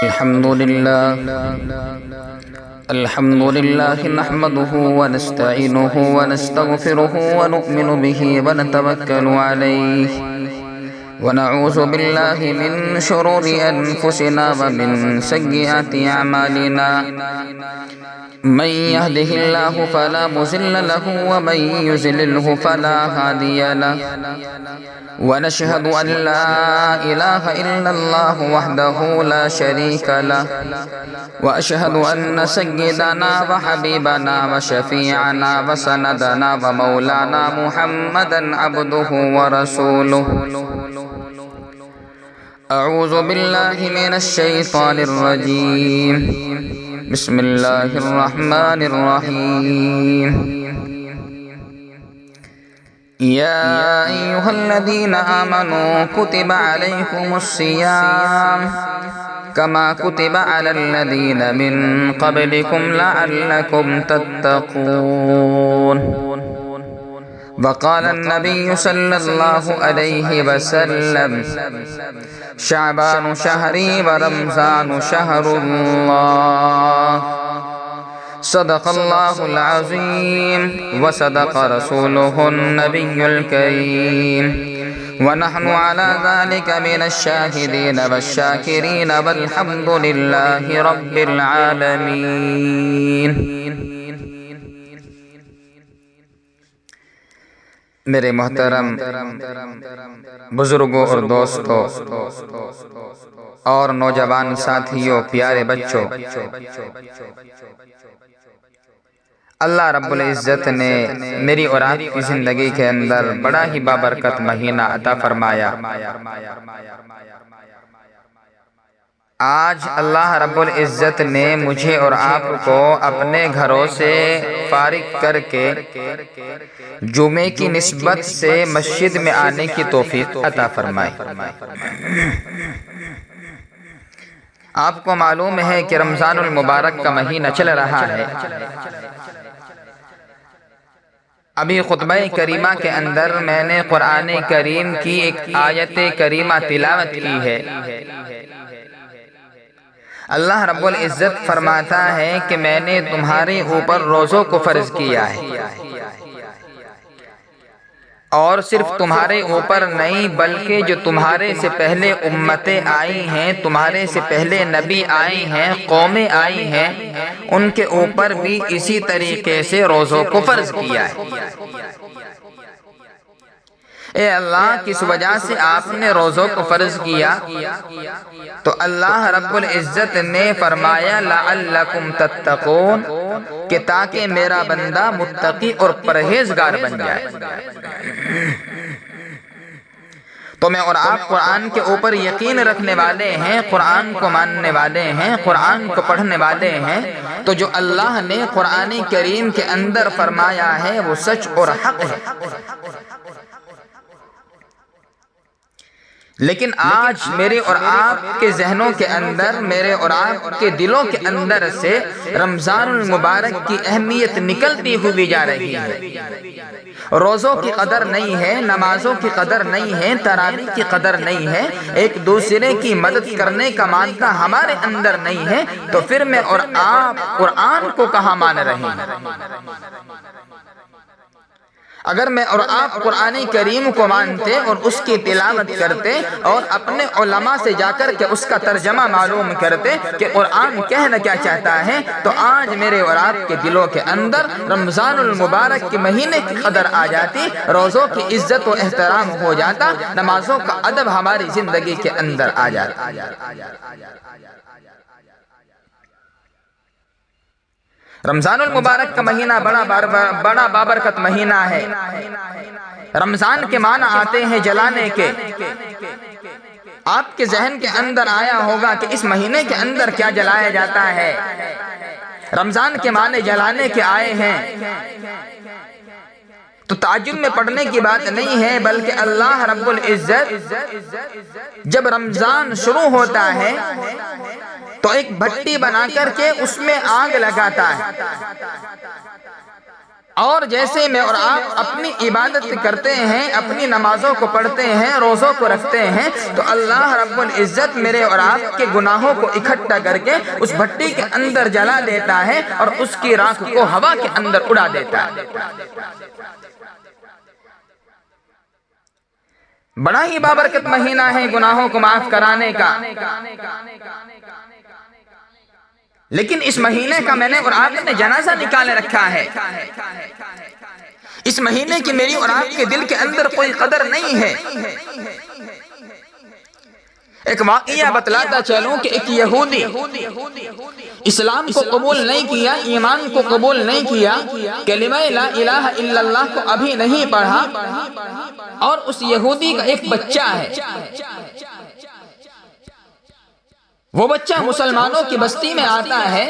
الحمد لله نحمده ونستعينه ونستغفره ونؤمن به ونتوكل عليه ونعوذ بالله من شرور أنفسنا ومن سيئات أعمالنا من يهده الله فلا مضل له ومن يضلله فلا هادي له ونشهد أن لا إله إلا الله وحده لا شريك له وأشهد أن سيدنا وحبيبنا وشفيعنا وسندنا ومولانا محمدا عبده ورسوله أعوذ بالله من الشيطان الرجيم بسم الله الرحمن الرحيم يا أيها الذين آمنوا كتب عليكم الصيام كما كتب على الذين من قبلكم لعلكم تتقون وقال النبي صلى الله عليه وسلم شعبان شهري ورمضان شهر الله صدق الله العظيم وصدق رسوله النبي الكريم ونحن على ذلك من الشاهدين والشاكرين والحمد لله رب العالمين۔ میرے محترم بزرگوں اور دوستوں اور نوجوان ساتھیوں، پیارے بچوں، اللہ رب العزت نے میری اور آپ کی زندگی کے اندر بڑا ہی بابرکت مہینہ عطا فرمایا۔ آج اللہ رب العزت نے مجھے اور آپ کو اپنے گھروں سے فارغ کر کے جمعے کی نسبت سے مسجد میں آنے کی توفیق عطا فرمائی۔ آپ کو معلوم ہے کہ رمضان المبارک کا مہینہ چل رہا ہے۔ ابھی خطبہ کریمہ کے اندر میں نے قرآن کریم کی ایک آیت کریمہ تلاوت کی ہے۔ اللہ رب العزت فرماتا ہے کہ میں نے تمہارے اوپر روزوں کو فرض کیا ہے، اور صرف تمہارے اوپر نہیں بلکہ جو تمہارے سے پہلے امتیں آئی ہیں، تمہارے سے پہلے نبی آئے ہیں، قومیں آئی ہیں، ان کے اوپر بھی اسی طریقے سے روزوں کو فرض کیا ہے۔ اے اللہ، کس وجہ سے آپ نے روزوں کو فرض کیا؟ تو اللہ رب العزت نے فرمایا لعلکم تتقون، کہ تاکہ میرا بندہ متقی اور پرہیزگار بن جائے۔ تو میں اور آپ قرآن کے اوپر یقین رکھنے والے ہیں، قرآن کو ماننے والے ہیں، قرآن کو پڑھنے والے ہیں، تو جو اللہ نے قرآن کریم کے اندر فرمایا ہے وہ سچ اور حق ہے۔ لیکن آج میرے اور آپ کے ذہنوں کے اندر، میرے اور آپ کے دلوں کے اندر سے رمضان المبارک کی اہمیت نکلتی ہوئی جا رہی ہے۔ روزوں کی قدر نہیں ہے، نمازوں کی قدر نہیں ہے، تراویح کی قدر نہیں ہے، ایک دوسرے کی مدد کرنے کا مادہ ہمارے اندر نہیں ہے، تو پھر میں اور آپ قرآن کو کہاں مان رہے ہیں؟ اگر میں اور آپ قرآن کریم کو مانتے اور اس کی تلاوت کرتے اور اپنے علماء سے جا کر کے اس کا ترجمہ معلوم کرتے کہ قرآن کہنا کیا چاہتا ہے، تو آج میرے اور آپ کے دلوں کے اندر رمضان المبارک کے مہینے کی قدر آ جاتی، روزوں کی عزت و احترام ہو جاتا، نمازوں کا ادب ہماری زندگی کے اندر آ جاتا۔ رمضان المبارک کا مہینہ بڑا بابرکت مہینہ ہے۔ رمضان کے معنی آتے ہیں جلانے کے۔ آپ کے ذہن کے اندر آیا ہوگا کہ اس مہینے کے اندر کیا جلایا جاتا ہے۔ رمضان کے معنی جلانے کے آئے ہیں، تو تعجب میں پڑھنے کی بات نہیں ہے، بلکہ اللہ رب العزت جب رمضان شروع ہوتا ہے تو ایک بھٹی بنا کر کے اس میں آگ لگاتا ہے۔ اور جیسے میں اور آپ اپنی عبادت کرتے ہیں، اپنی نمازوں کو پڑھتے ہیں، روزوں کو رکھتے ہیں، تو اللہ رب العزت میرے اور آپ کے گناہوں کو اکٹھا کر کے اس بھٹی کے اندر جلا دیتا ہے اور اس کی راکھ کو ہوا کے اندر اڑا دیتا ہے۔ بڑا ہی بابرکت مہینہ ہے گناہوں کو معاف کرانے کا، لیکن اس مہینے کا میں نے اور آپ نے جنازہ نکالے رکھا ہے۔ اس مہینے کی میری اور آپ کے دل کے اندر کوئی قدر نہیں ہے۔ ایک واقعہ بتلاتا چلوں کہ ایک یہودی اسلام کو قبول نہیں کیا، ایمان کو قبول نہیں کیا، کلمہ لا الہ الا اللہ کو ابھی نہیں پڑھا، اور اس یہودی کا ایک بچہ ہے۔ وہ بچہ مسلمانوں کی بستی میں آتا ہے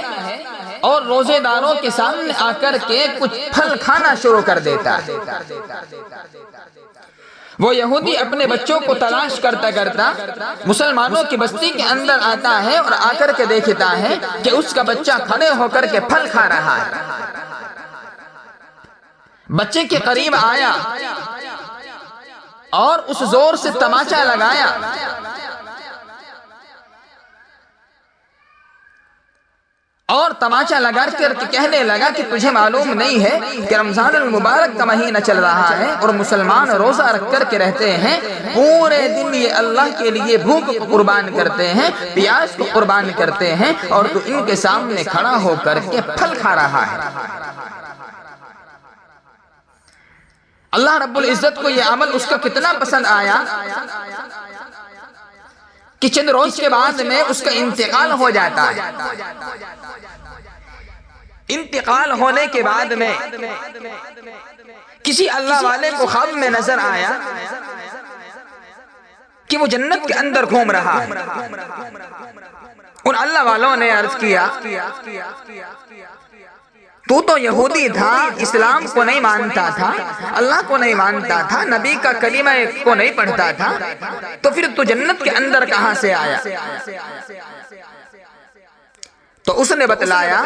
اور روزے داروں کے سامنے آ کر کے کچھ پھل کھانا شروع کر دیتا ہے۔ وہ یہودی اپنے بچوں کو تلاش کرتا کرتا مسلمانوں کی بستی کے اندر آتا ہے اور آ کر کے دیکھتا ہے کہ اس کا بچہ کھڑے ہو کر کے پھل کھا رہا ہے۔ بچے کے قریب آیا اور اس زور سے تماچا لگایا، اور تماچا لگا کر کہنے لگا کہ تجھے معلوم نہیں ہے کہ رمضان المبارک کا مہینہ چل رہا ہے اور مسلمان روزہ رکھ کر کے رہتے ہیں، پورے دن یہ اللہ کے لیے بھوک کو قربان کرتے ہیں، پیاس کو قربان کرتے ہیں، اور تو ان کے سامنے کھڑا ہو کر کے پھل کھا رہا ہے۔ اللہ رب العزت کو یہ عمل اس کا کتنا پسند آیا کہ چند روز کے بعد میں اس کا انتقال ہو جاتا ہے۔ انتقال ہونے کے بعد میں کسی اللہ والے کو خواب میں نظر آیا کہ وہ جنت کے اندر گھوم رہا ہے۔ ان اللہ والوں نے عرض کیا تو یہودی تھا، اسلام کو نہیں مانتا تھا، اللہ کو نہیں مانتا تھا، نبی کا کلمہ کو نہیں پڑھتا تھا، تو پھر تو جنت کے اندر کہاں سے آیا؟ تو اس نے بتلایا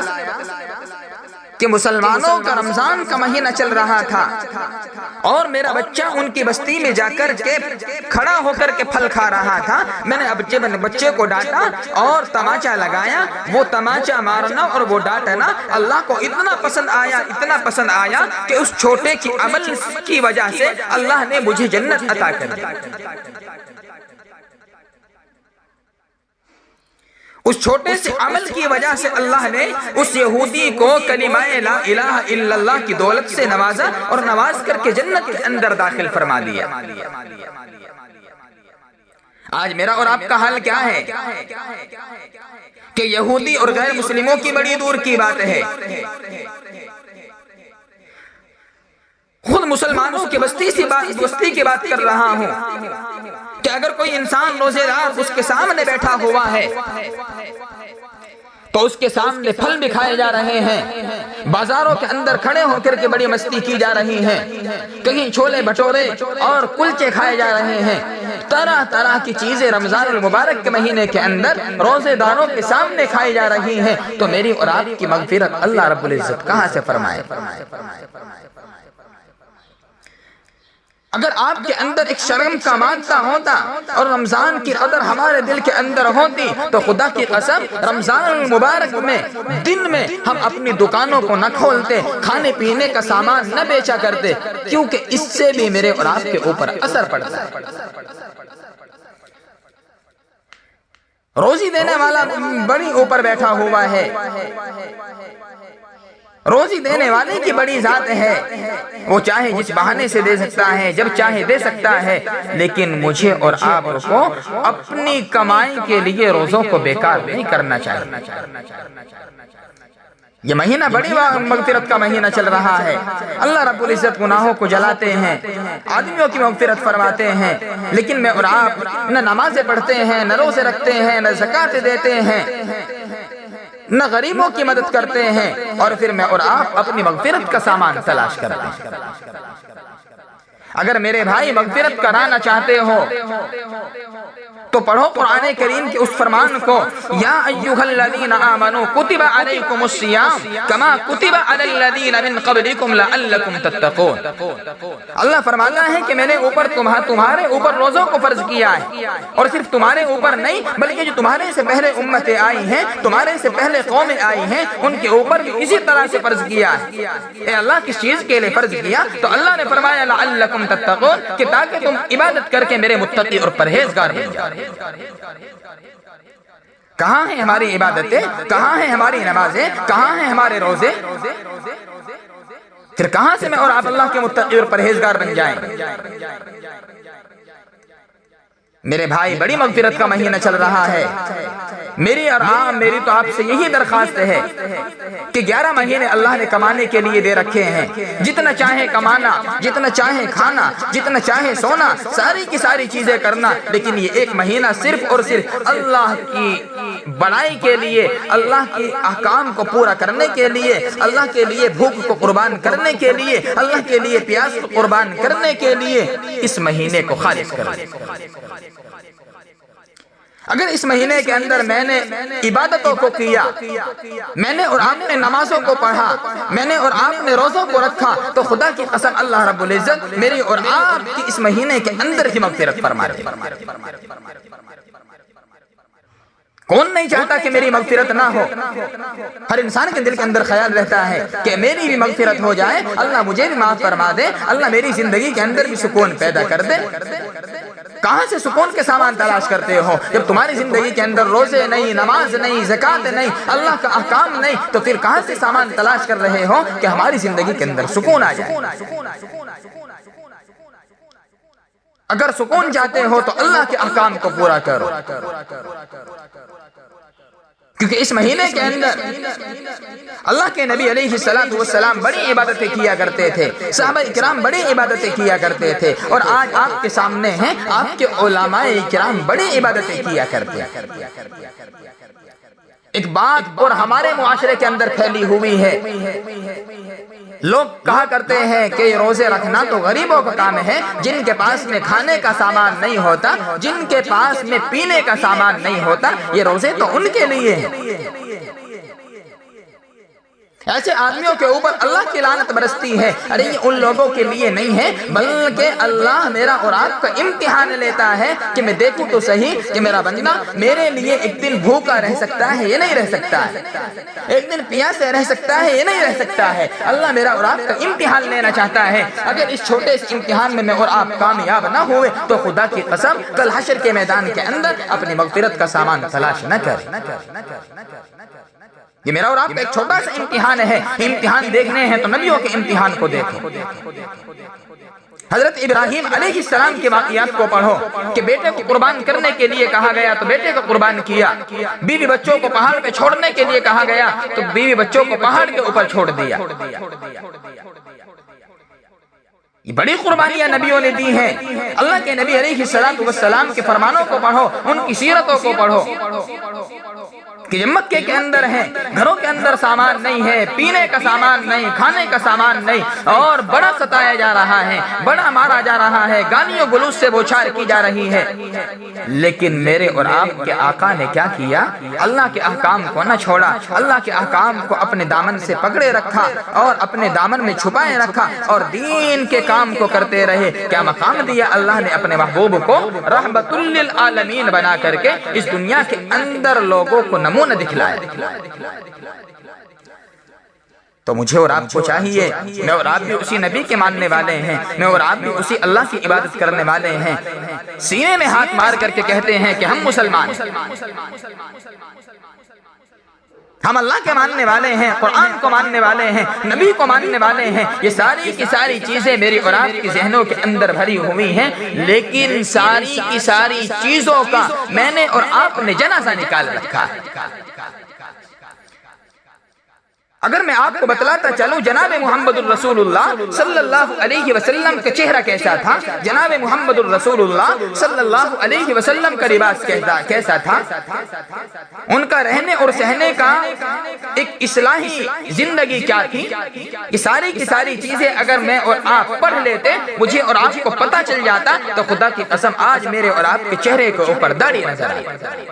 کہ مسلمانوں کا رمضان کا مہینہ چل رہا تھا اور میرا بچہ ان کی بستی میں جا کر کے کھڑا ہو کر کے پھل کھا رہا تھا۔ میں نے بچے کو ڈانٹا اور تماچا لگایا۔ وہ تماچا مارنا اور وہ ڈانٹنا اللہ کو اتنا پسند آیا، اتنا پسند آیا کہ اس چھوٹے کی عمل کی وجہ سے اللہ نے مجھے جنت عطا کر دی۔ اس چھوٹے سے عمل کی وجہ سے اللہ نے اس یہودی کو کلمہ لا الہ الا اللہ کی دولت سے نوازا اور نواز کر کے جنت کے اندر داخل فرما دیا۔ آج میرا اور آپ کا حال کیا ہے کہ یہودی اور غیر مسلموں کی بڑی دور کی بات ہے، خود مسلمانوں کی بستی کی بات کر رہا ہوں کہ اگر کوئی انسان روزے دار اس کے سامنے بیٹھا ہوا ہے تو اس کے سامنے پھل بھی کھائے جا رہے ہیں، بازاروں کے اندر کھڑے ہو کر کے بڑی مستی کی جا رہی ہے، کہیں چھولے بھٹورے اور کلچے کھائے جا رہے ہیں، طرح طرح کی چیزیں رمضان المبارک کے مہینے کے اندر روزے داروں کے سامنے کھائی جا رہی ہیں، تو میری اور آپ کی مغفرت اللہ رب العزت کہاں سے فرمائے؟ اگر آپ کے اندر ایک شرم کا مادہ ہوتا اور رمضان کی قدر ہمارے دل کے اندر ہوتی تو خدا کی قسم رمضان المبارک میں دن میں ہم اپنی دکانوں کو نہ کھولتے، کھانے پینے کا سامان نہ بیچا کرتے، کیونکہ اس سے بھی میرے اور آپ کے اوپر اثر پڑتا ہے۔ روزی دینے والا بڑی اوپر بیٹھا ہوا ہے، روزی دینے والے کی بڑی ذات ہے، وہ چاہے جس بہانے سے دے سکتا ہے، جب چاہے دے سکتا ہے، لیکن مجھے اور آپ کو اپنی کمائی کے لیے روزوں کو بیکار نہیں کرنا چاہیے۔ یہ مہینہ بڑی مغفرت کا مہینہ چل رہا ہے، اللہ رب العزت گناہوں کو جلاتے ہیں، آدمیوں کی مغفرت فرماتے ہیں، لیکن میں اور آپ نہ نمازیں پڑھتے ہیں، نہ روزے رکھتے ہیں، نہ زکوٰۃ دیتے ہیں، نہ غریبوں کی مدد کرتے ہیں، اور پھر میں اور آپ اپنی مغفرت کا سامان تلاش کرتے ہیں۔ اگر میرے بھائی مغفرت کرانا چاہتے ہو تو پڑھو قرآن کریم کے اس فرمان کو، یا ایھا الذین آمنوا کتب علیکم الصیام کما کتب علی الذین من قبلکم لعلکم تتقون۔ اللہ فرماتا ہے کہ میں نے تمہارے اوپر روزوں کو فرض کیا ہے، اور صرف تمہارے اوپر نہیں بلکہ جو تمہارے سے پہلے امتیں آئی ہیں، تمہارے سے پہلے قومیں آئی ہیں، ان کے اوپر بھی اسی طرح سے فرض کیا ہے۔ اے اللہ کس چیز کے لیے فرض کیا؟ تو اللہ نے فرمایا لعلکم تتقون، کہ تاکہ تم عبادت کر کے میرے متقی اور پرہیزگار بن جاؤ۔ کہاں ہیں ہماری عبادتیں؟ کہاں ہیں ہماری نمازیں؟ کہاں ہیں ہمارے روزے؟ پھر کہاں سے میں اور آپ اللہ کے متقی اور پرہیزگار بن جائیں؟ میرے بھائی، بڑی مغفرت کا مہینہ چل رہا ہے۔ میری تو آپ سے یہی درخواست ہے کہ 11 مہینے اللہ نے کمانے کے لیے دے رکھے ہیں، جتنا چاہے کمانا، جتنا چاہے کھانا، جتنا چاہے سونا، ساری کی ساری چیزیں کرنا، لیکن یہ ایک مہینہ صرف اور صرف اللہ کی بڑائی کے لیے، اللہ کے احکام کو پورا کرنے کے لیے، اللہ کے لیے بھوک کو قربان کرنے کے لیے، اللہ کے لیے پیاس کو قربان کرنے کے لیے اس مہینے کو خالص کر لیں۔ اگر اس مہینے کے اندر میں نے عبادتوں کو کیا، میں نے اور آپ نے نمازوں کو پڑھا، میں نے اور آپ نے روزوں کو رکھا، تو خدا کی قسم اللہ رب العزت میری اور آپ کی اس مہینے کے اندر ہی مغفرت فرما دے۔ کون نہیں چاہتا کہ میری مغفرت نہ ہو؟ ہر انسان کے دل کے اندر خیال رہتا ہے کہ میری بھی مغفرت ہو جائے، اللہ مجھے بھی معاف فرما دے، اللہ میری زندگی کے اندر بھی سکون پیدا کر دے۔ کہاں سے سکون کے سامان تلاش کرتے ہو جب تمہاری زندگی کے اندر روزے نہیں، نماز نہیں، زکوٰۃ نہیں، اللہ کا احکام نہیں؟ تو پھر کہاں سے سامان تلاش کر رہے ہو کہ ہماری زندگی کے اندر سکون آ جائے؟ اگر سکون چاہتے ہو تو اللہ کے احکام کو پورا کرو، کیونکہ اس مہینے کے اندر اللہ کے نبی علیہ السلام بڑی عبادتیں کیا کرتے تھے، صحابہ اکرام بڑی عبادتیں کیا کرتے تھے، اور آج آپ کے سامنے ہیں آپ کے علماء اکرام بڑی عبادتیں کیا کرتے ہیں۔ ایک بات اور ہمارے معاشرے کے اندر پھیلی ہوئی ہے، لوگ کہا کرتے ہیں کہ روزے رکھنا تو غریبوں کا کام ہے، جن کے پاس میں کھانے کا سامان نہیں ہوتا، جن کے پاس میں پینے کا سامان نہیں ہوتا، یہ روزے تو ان کے لیے ہیں۔ ایسے آدمیوں کے اوپر اللہ کی لعنت برستی ہے۔ ارے یہ ان لوگوں کے لیے نہیں ہے، بلکہ اللہ میرا اور آپ کا امتحان لیتا ہے کہ میں دیکھوں تو صحیح کہ میرا بندہ میرے لیے ایک دن بھوکا رہ سکتا ہے، یہ نہیں رہ سکتا ہے، ایک دن پیاسے رہ سکتا ہے، یہ نہیں رہ سکتا ہے۔ اللہ میرا اور آپ کا امتحان لینا چاہتا ہے۔ اگر اس چھوٹے سے امتحان میں اور آپ کامیاب نہ ہوئے تو خدا کی قسم کل حشر کے میدان کے اندر اپنی مغفرت کا سامان تلاش نہ کریں۔ یہ میرا اور آپ کا ایک چھوٹا سا امتحان ہے۔ امتحان دیکھنے ہیں تو نبیوں کے امتحان کو دیکھو۔ حضرت ابراہیم علیہ السلام کے واقعات کو پڑھو کہ بیٹے کو قربان کرنے کے لیے کہا گیا تو بیٹے کو قربان کیا، بیوی بچوں کو پہاڑ پہ چھوڑنے کے لیے کہا گیا تو بیوی بچوں کو پہاڑ کے اوپر چھوڑ دیا۔ یہ بڑی قربانیاں نبیوں نے دی ہیں۔ اللہ کے نبی علیہ السلام کے فرمانوں کو پڑھو، ان کی سیرتوں کو پڑھو کہ جب مکے کے اندر ہیں، گھروں کے اندر سامان نہیں ہے، پینے کا سامان نہیں، کھانے کا سامان نہیں، اور بڑا ستایا جا رہا ہے، بڑا مارا جا رہا ہے، گالیوں گلوچ سے بوچھار کی جا رہی ہے، لیکن میرے اور آپ کے آقا نے کیا کیا؟ اللہ کے احکام کو نہ چھوڑا، اللہ کے احکام کو اپنے دامن سے پکڑے رکھا اور اپنے دامن میں چھپائے رکھا اور دین کے کام کو کرتے رہے۔ کیا مقام دیا اللہ نے اپنے محبوب کو؟ رحمت للعالمین بنا کر کے اس دنیا کے اندر لوگوں کو نمونہ دکھلایا۔ تو مجھے اور آپ کو چاہیے، میں اور آپ بھی اسی نبی کے ماننے والے ہیں، میں اور آپ بھی اسی اللہ کی عبادت کرنے والے ہیں، سینے میں ہاتھ مار کر کے کہتے ہیں کہ ہم مسلمان ہیں، ہم اللہ کے ماننے والے ہیں، قرآن کو ماننے والے ہیں، نبی کو ماننے والے ہیں۔ یہ ساری کی ساری چیزیں میری اور آپ کی ذہنوں کے اندر بھری ہوئی ہیں، لیکن ساری کی ساری چیزوں کا میں نے اور آپ نے جنازہ نکال رکھا ہے۔ اگر میں آپ کو بتلاتا چلوں جناب محمد الرسول اللہ صلی اللہ علیہ وسلم کا چہرہ کیسا تھا، جناب محمد الرسول اللہ صلی اللہ علیہ وسلم کا لباس کیسا تھا، ان کا رہنے اور سہنے کا ایک اصلاحی زندگی کیا تھی، یہ ساری کی ساری چیزیں اگر میں اور آپ پڑھ لیتے، مجھے اور آپ کو پتہ چل جاتا، تو خدا کی قسم آج میرے اور آپ کے چہرے کے اوپر داڑھی نظر آتی،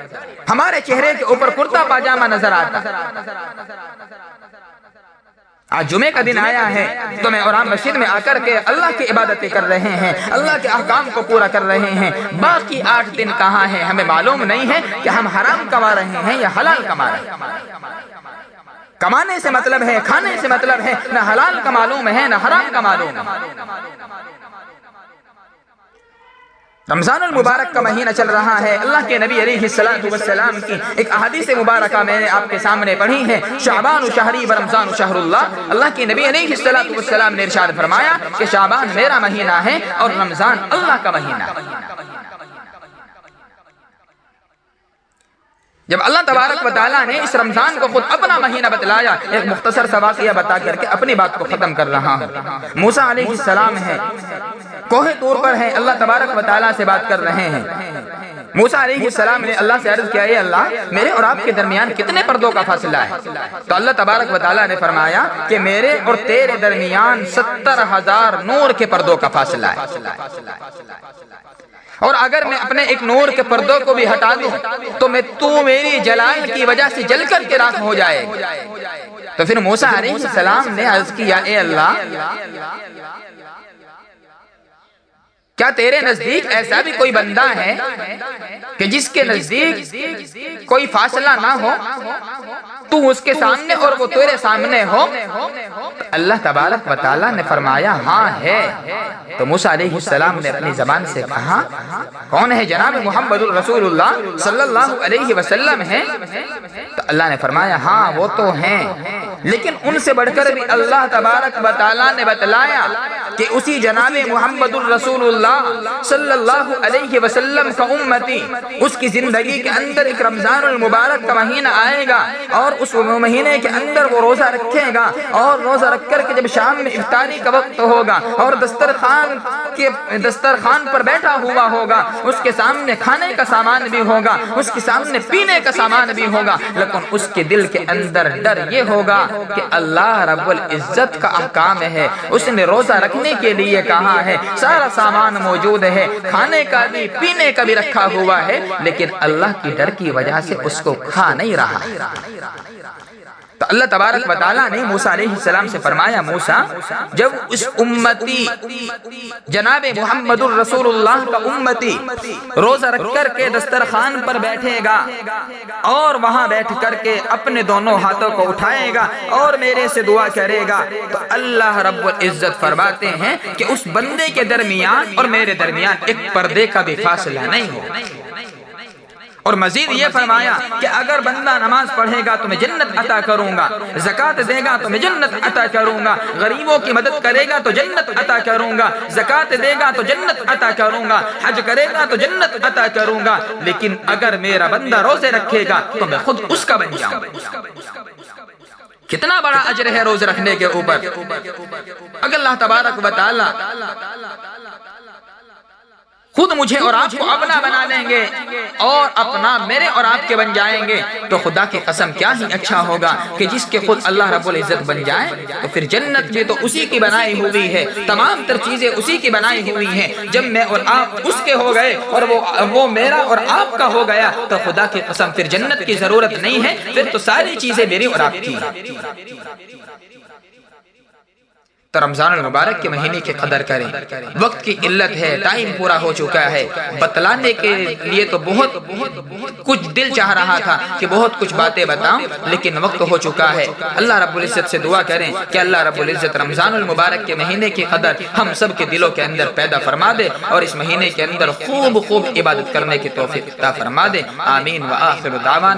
ہمارے چہرے کے اوپر کرتا پاجامہ نظر آتا۔ آج جمعے کا دن آیا ہے تو میں اور ہم مسجد میں آ کر کے اللہ کی عبادتیں کر رہے ہیں، اللہ کے احکام کو پورا کر رہے ہیں، باقی 8 دن کہاں ہیں ہمیں معلوم نہیں ہے کہ ہم حرام کما رہے ہیں یا حلال کما رہے ہیں۔ کمانے سے مطلب ہے، کھانے سے مطلب ہے، نہ حلال کا معلوم ہے نہ حرام کا معلوم ہے۔ رمضان المبارک کا مہینہ چل رہا ہے، اللہ کے نبی علیہ السلام کی ایک احادیث مبارکہ میں نے آپ کے سامنے پڑھی ہے، شعبان شہری و رمضان شہر اللہ۔ اللہ کے نبی علیہ السلام نے ارشاد فرمایا کہ شعبان میرا مہینہ ہے اور رمضان اللہ کا مہینہ ہے۔ جب اللہ تبارک و تعالیٰ نے اس رمضان کو خود اپنا مہینہ بتلایا، ایک مختصر سا واقعہ بتا کر کے اپنی بات کو ختم کر رہا ہوں۔ موسیٰ علیہ السلام ہے، کوہ طور پر ہیں، اللہ تبارک و تعالیٰ سے بات کر رہے ہیں۔ موسیٰ علیہ السلام نے اللہ سے عرض کیا، اے اللہ میرے اور آپ کے درمیان کتنے پردوں کا فاصلہ ہے؟ تو اللہ تبارک و تعالیٰ نے فرمایا کہ میرے اور تیرے درمیان 70,000 نور کے پردوں کا فاصلہ ہے، اور اگر میں اپنے ایک نور کے پردوں کو بھی ہٹا دوں تو تو میری جلال کی وجہ سے جل کر کے راکھ ہو جائے۔ تو پھر موسیٰ علیہ السلام نے عرض کیا، اے اللہ کیا تیرے نزدیک ایسا بھی کوئی بندہ ہے کہ جس کے نزدیک کوئی فاصلہ نہ ہو، تو اس کے سامنے اور وہ تیرے سامنے ہو؟ تو اللہ تبارک و تعالیٰ نے فرمایا ہاں ہے۔ تو موسیٰ علیہ السلام نے اپنی زبان سے کہا کون ہے؟ جناب محمد الرسول اللہ صلی اللہ علیہ وسلم ہے۔ تو اللہ نے فرمایا ہاں وہ تو ہیں، لیکن ان سے بڑھ کر بھی اللہ تبارک و تعالیٰ نے بتلایا کہ اسی جناب محمد الرسول اللہ صلی اللہ علیہ وسلم کا امتی، اس کی زندگی کے اندر ایک رمضان المبارک کا مہینہ آئے گا، اور اس مہینے کے اندر وہ روزہ رکھے گا، اور روزہ رکھ کر کے جب شام میں افطاری کا وقت ہوگا اور دسترخوان پر بیٹھا ہوا ہوگا، اس کے سامنے کھانے کا سامان بھی ہوگا، اس کے سامنے پینے کا سامان بھی ہوگا، لیکن اس کے دل کے اندر ڈر یہ ہوگا کہ اللہ رب العزت کا احکام ہے، اس نے روزہ رکھنے کے لیے کہا ہے، سارا سامان موجود ہے، کھانے کا بھی پینے کا بھی رکھا ہوا ہے، لیکن اللہ کی ڈر کی وجہ سے اس کو کھا نہیں رہا ہے۔ تو اللہ تبارک و تعالیٰ نے موسیٰ علیہ السلام سے فرمایا موسیٰ جب اس امتی جناب محمد الرسول اللہ کا امتی روزہ رکھ کر کے دسترخوان پر بیٹھے گا اور وہاں بیٹھ کر کے اپنے دونوں ہاتھوں کو اٹھائے گا اور میرے سے دعا کرے گا، تو اللہ رب العزت فرماتے ہیں کہ اس بندے کے درمیان اور میرے درمیان ایک پردے کا بھی فاصلہ نہیں ہو۔ اور مزید یہ فرمایا کہ اگر بندہ نماز پڑھے گا تو میں جنت عطا کروں گا، زکوٰۃ دے گا تو میں جنت عطا کروں گا، غریبوں کی مدد کرے گا تو جنت عطا کروں گا، زکوٰۃ دے گا تو جنت عطا کروں گا، حج کرے گا تو جنت عطا کروں گا، لیکن اگر میرا بندہ روزے رکھے گا تو میں خود اس کا بن جاؤں گا۔ کتنا بڑا اجر ہے روزے رکھنے کے اوپر۔ اگر اللہ تبارک و تعالی خود مجھے اور آپ کو اپنا بنا لیں گے اور اپنا میرے اور آپ کے بن جائیں گے، تو خدا کی قسم کیا ہی اچھا ہوگا کہ جس کے خود اللہ رب العزت بن جائے، تو پھر جنت بھی تو اسی کی بنائی ہوئی ہے، تمام تر چیزیں اسی کی بنائی ہوئی ہیں۔ جب میں اور آپ اس کے ہو گئے اور وہ میرا اور آپ کا ہو گیا، تو خدا کی قسم پھر جنت کی ضرورت نہیں ہے، پھر تو ساری چیزیں میری اور آپ کی ہیں۔ تو رمضان المبارک کے مہینے کی قدر کریں، وقت کی قلت ہے، ٹائم پورا ہو چکا ہے، بتلانے کے لیے تو بہت کچھ دل چاہ رہا تھا کہ بہت کچھ باتیں بتاؤں، لیکن وقت ہو چکا ہے۔ اللہ رب العزت سے دعا کریں کہ اللہ رب العزت رمضان المبارک کے مہینے کی قدر ہم سب کے دلوں کے اندر پیدا فرما دے اور اس مہینے کے اندر خوب عبادت کرنے کی توفیق عطا فرما دے۔ آمین و آخر دعوانا